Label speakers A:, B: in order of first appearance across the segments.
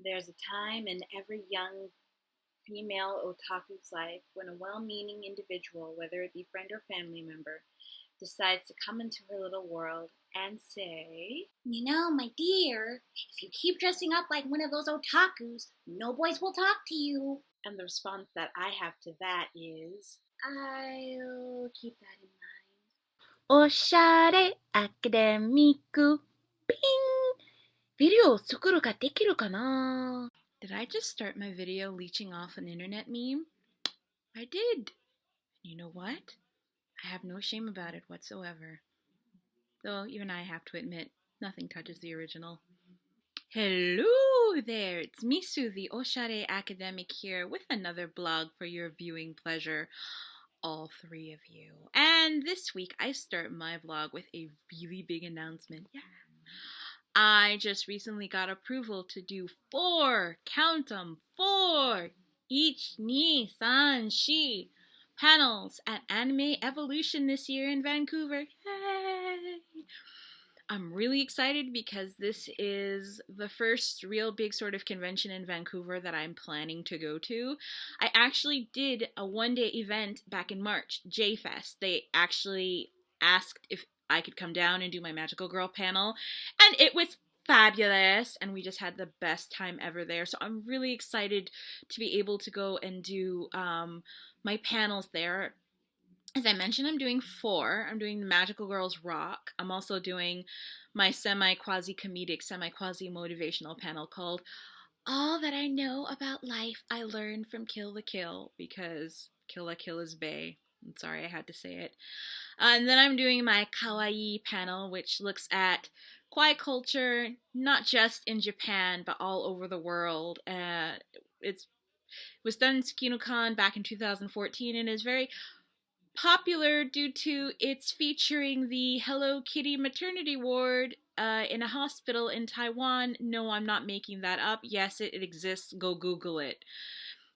A: There's a time in every young female otaku's life when a well meaning individual, whether it be friend or family member, decides to come into her little world and say,
B: You know, my dear, if you keep dressing up like one of those otakus, no boys will talk to you.
A: and the response that I have to that is, I'll keep that in mind.
C: Oshare academic ping. ビデオを作るができるかな?
A: Did I just start my video leeching off an internet meme? I did. You know what? I have no shame about it whatsoever. Though even I have to admit, nothing touches the original. Hello there, it's Misu, the Oshare academic here with another blog for your viewing pleasure, all three of you. And this week I start my vlog with a really big announcement. Yeah. I just recently got approval to do 4, count them, 4, each ni, san, shi panels at Anime Evolution this year in Vancouver. Yay! I'm really excited because this is the first real big sort of convention in Vancouver that I'm planning to go to. I actually did a one-day event back in March, J-Fest. They actually asked if I could come down and do my Magical Girl panel, and it was fabulous, and we just had the best time ever there. So I'm really excited to be able to go and do my panels there. As I mentioned, I'm doing 4. I'm doing the Magical Girls Rock. I'm also doing my semi-quasi-comedic, semi-quasi-motivational panel called All That I Know About Life I Learned from Kill la Kill, because Kill la Kill is bae. I'm sorry I had to say it. And then I'm doing my kawaii panel, which looks at kawaii culture, not just in Japan, but all over the world. It was done in TsukinoCon back in 2014 and is very popular due to its featuring the Hello Kitty maternity ward in a hospital in Taiwan. No, I'm not making that up. Yes, it exists. Go Google it.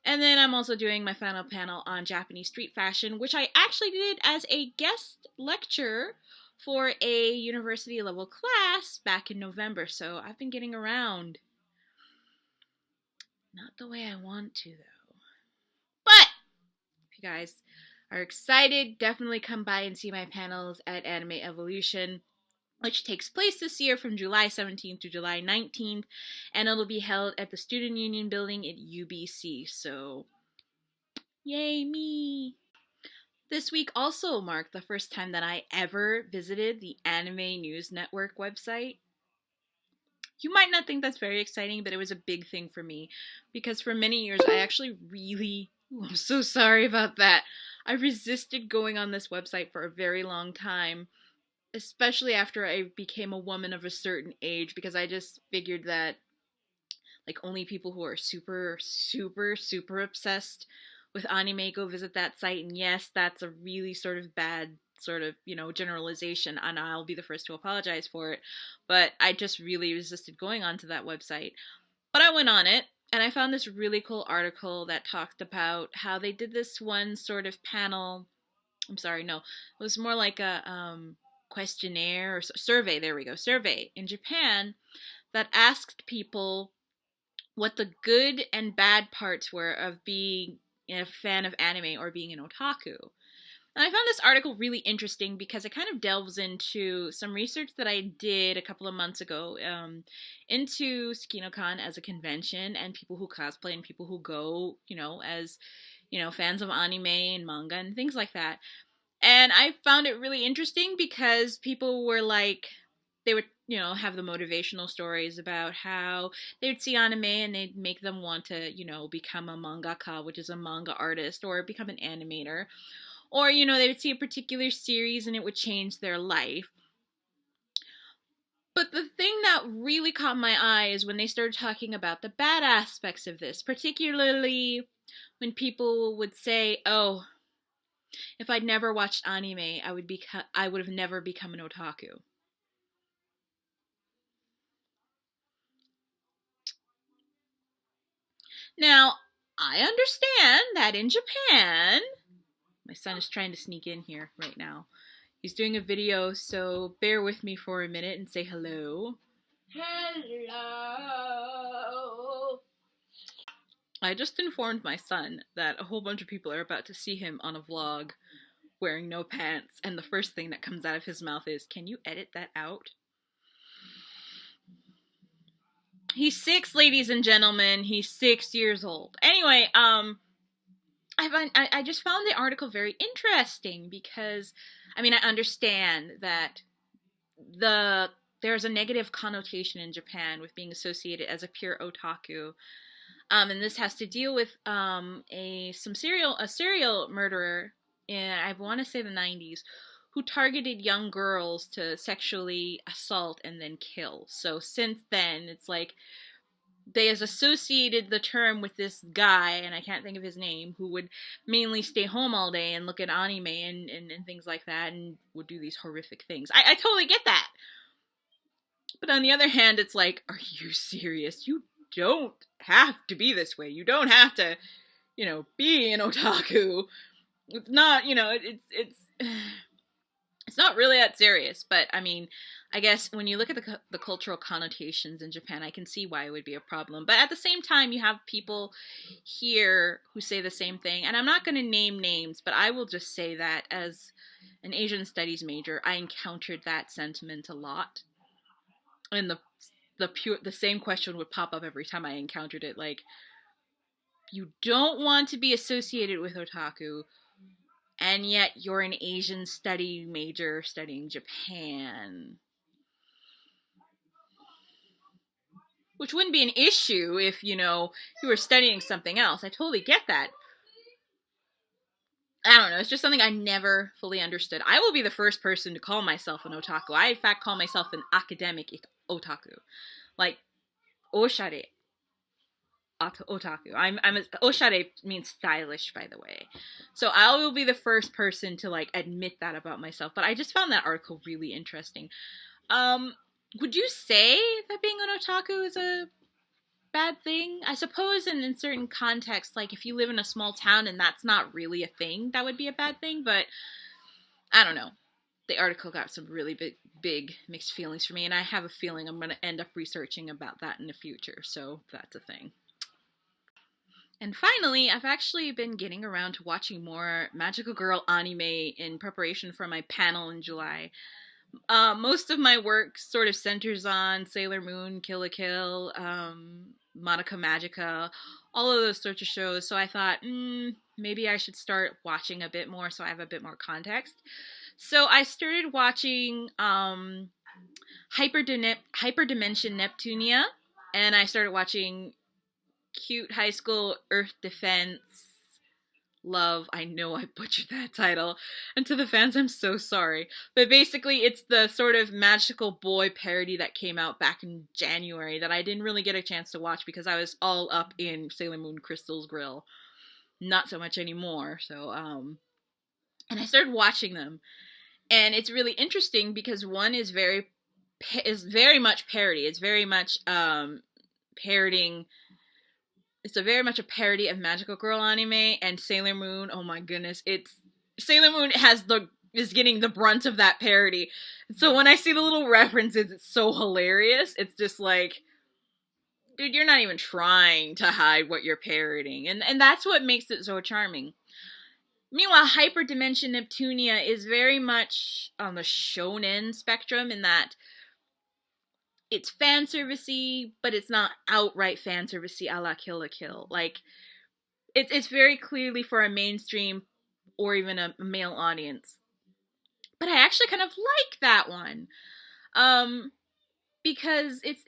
A: And then I'm also doing my final panel on Japanese street fashion, which I actually did as a guest lecture for a university level class back in November. So I've been getting around. Not the way I want to, though. But if you guys are excited, definitely come by and see my panels at Anime Evolution, which takes place this year from July 17th to July 19th, and it'll be held at the Student Union Building at UBC, so yay me! This week also marked the first time that I ever visited the Anime News Network website. You might not think that's very exciting, but it was a big thing for me, because for many years I actually really... Ooh, I'm so sorry about that. I resisted going on this website for a very long time, especially after I became a woman of a certain age, because I just figured that like only people who are super, super, super obsessed with anime go visit that site. And yes, that's a really sort of bad sort of, generalization, and I'll be the first to apologize for it. But I just really resisted going onto that website. But I went on it, and I found this really cool article that talked about how they did this one sort of panel. I'm sorry, no, it was more like a questionnaire or survey. There we go, survey in Japan that asked people what the good and bad parts were of being a fan of anime or being an otaku. And I found this article really interesting because it kind of delves into some research that I did a couple of months ago into SkinoCon as a convention, and people who cosplay and people who go, as, fans of anime and manga and things like that. And I found it really interesting because people were like, they would, have the motivational stories about how they would see anime and they'd make them want to, become a mangaka, which is a manga artist, or become an animator. Or, they would see a particular series and it would change their life. But the thing that really caught my eye is when they started talking about the bad aspects of this, particularly when people would say, oh, if I'd never watched anime, I would have never become an otaku. Now, I understand that in Japan, my son is trying to sneak in here right now. He's doing a video, so bear with me for a minute and say hello.
B: Hello.
A: I just informed my son that a whole bunch of people are about to see him on a vlog wearing no pants, and the first thing that comes out of his mouth is, "Can you edit that out?" He's 6, ladies and gentlemen. He's 6 years old. Anyway, I just found the article very interesting because, I mean, I understand that there's a negative connotation in Japan with being associated as a pure otaku. And this has to deal with a serial murderer in, I want to say, the 90s, who targeted young girls to sexually assault and then kill. So since then, it's like they has associated the term with this guy, and I can't think of his name, who would mainly stay home all day and look at anime and things like that, and would do these horrific things. I totally get that. But on the other hand, it's like, are you serious? You don't have to be this way. You don't have to, be an otaku. It's not, it's not really that serious. But I mean, I guess when you look at the cultural connotations in Japan, I can see why it would be a problem. But at the same time, you have people here who say the same thing. And I'm not going to name names, but I will just say that as an Asian studies major, I encountered that sentiment a lot. And the same question would pop up every time I encountered it. Like, you don't want to be associated with otaku, and yet you're an Asian study major studying Japan. Which wouldn't be an issue if, you were studying something else. I totally get that. I don't know, it's just something I never fully understood. I will be the first person to call myself an otaku. I, in fact, call myself an academic otaku. Like, Oshare. Otaku. Oshare means stylish, by the way. So I will be the first person to, admit that about myself. But I just found that article really interesting. Would you say that being an otaku is a bad thing? I suppose in certain contexts, like if you live in a small town and that's not really a thing, that would be a bad thing, but I don't know. The article got some really big mixed feelings for me, and I have a feeling I'm going to end up researching about that in the future, so that's a thing. And finally, I've actually been getting around to watching more magical girl anime in preparation for my panel in July. Most of my work sort of centers on Sailor Moon, Kill la Kill, Monica Magica, all of those sorts of shows. So I thought, maybe I should start watching a bit more so I have a bit more context. So I started watching Hyperdimension Neptunia, and I started watching Cute High School Earth Defense Love. I know I butchered that title, and to the fans, I'm so sorry. But basically, it's the sort of magical boy parody that came out back in January that I didn't really get a chance to watch because I was all up in Sailor Moon Crystal's Grill. Not so much anymore. So, and I started watching them, and it's really interesting because one is very much parody. It's very much parodying. It's very much a parody of magical girl anime, and Sailor Moon, oh my goodness, Sailor Moon is getting the brunt of that parody. So when I see the little references, it's so hilarious. It's just like, dude, you're not even trying to hide what you're parodying, and that's what makes it so charming. Meanwhile, Hyperdimension Neptunia is very much on the shonen spectrum in that it's fan servicey, but it's not outright fan servicey a la Kill la Kill. Like, it's very clearly for a mainstream or even a male audience. But I actually kind of like that one. Because it's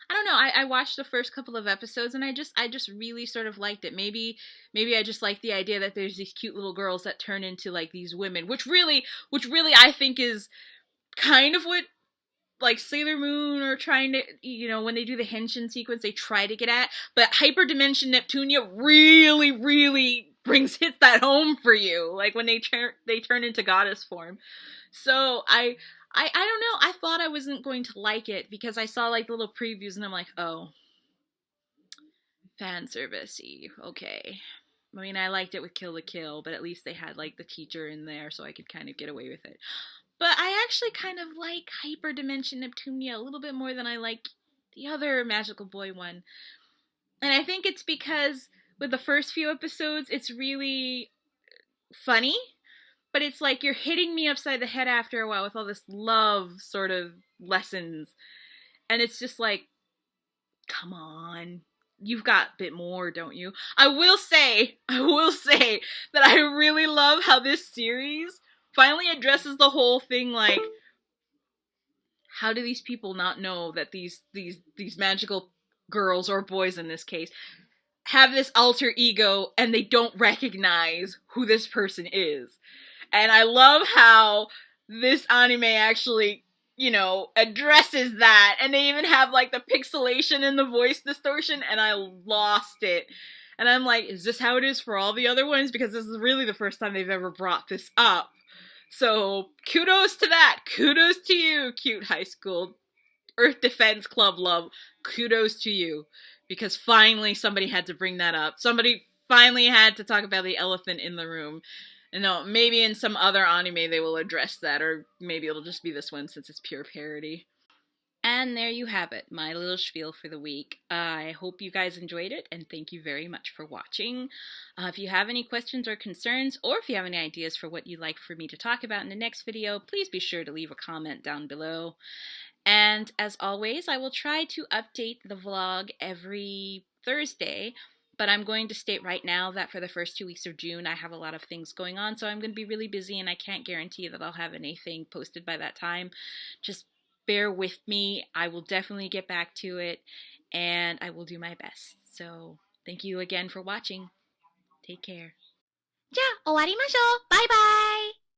A: I don't know, I watched the first couple of episodes and I just really sort of liked it. Maybe I just like the idea that there's these cute little girls that turn into like these women, which really I think is kind of what like Sailor Moon are trying to, when they do the henshin sequence, they try to get at. But Hyperdimension Neptunia really hits that home for you, like when they turn into goddess form. So I don't know. I thought I wasn't going to like it because I saw like the little previews and I'm like, oh, fan servicey. Okay. I mean, I liked it with Kill la Kill, but at least they had like the teacher in there, so I could kind of get away with it. But I actually kind of like Hyperdimension Neptunia a little bit more than I like the other magical boy one. And I think it's because with the first few episodes, it's really funny, but it's like you're hitting me upside the head after a while with all this love sort of lessons. And it's just like, come on. You've got a bit more, don't you? I will say that I really love how this series finally addresses the whole thing, like, how do these people not know that these magical girls, or boys in this case, have this alter ego and they don't recognize who this person is? And I love how this anime actually, you know, addresses that, and they even have like the pixelation and the voice distortion, and I lost it. And I'm like, is this how it is for all the other ones? Because this is really the first time they've ever brought this up. So kudos to that. Kudos to you, cute high school Earth Defense Club love. Kudos to you. Because finally somebody had to bring that up. Somebody finally had to talk about the elephant in the room. And no, maybe in some other anime they will address that, or maybe it'll just be this one since it's pure parody. And there you have it, my little spiel for the week. I hope you guys enjoyed it, and thank you very much for watching. If you have any questions or concerns, or if you have any ideas for what you'd like for me to talk about in the next video, please be sure to leave a comment down below. And as always, I will try to update the vlog every Thursday, but I'm going to state right now that for the first 2 weeks of June, I have a lot of things going on, so I'm going to be really busy, and I can't guarantee that I'll have anything posted by that time. Just bear with me. I will definitely get back to it, and I will do my best. So, thank you again for watching. Take care.
C: じゃあ終わりましょう。バイバイ。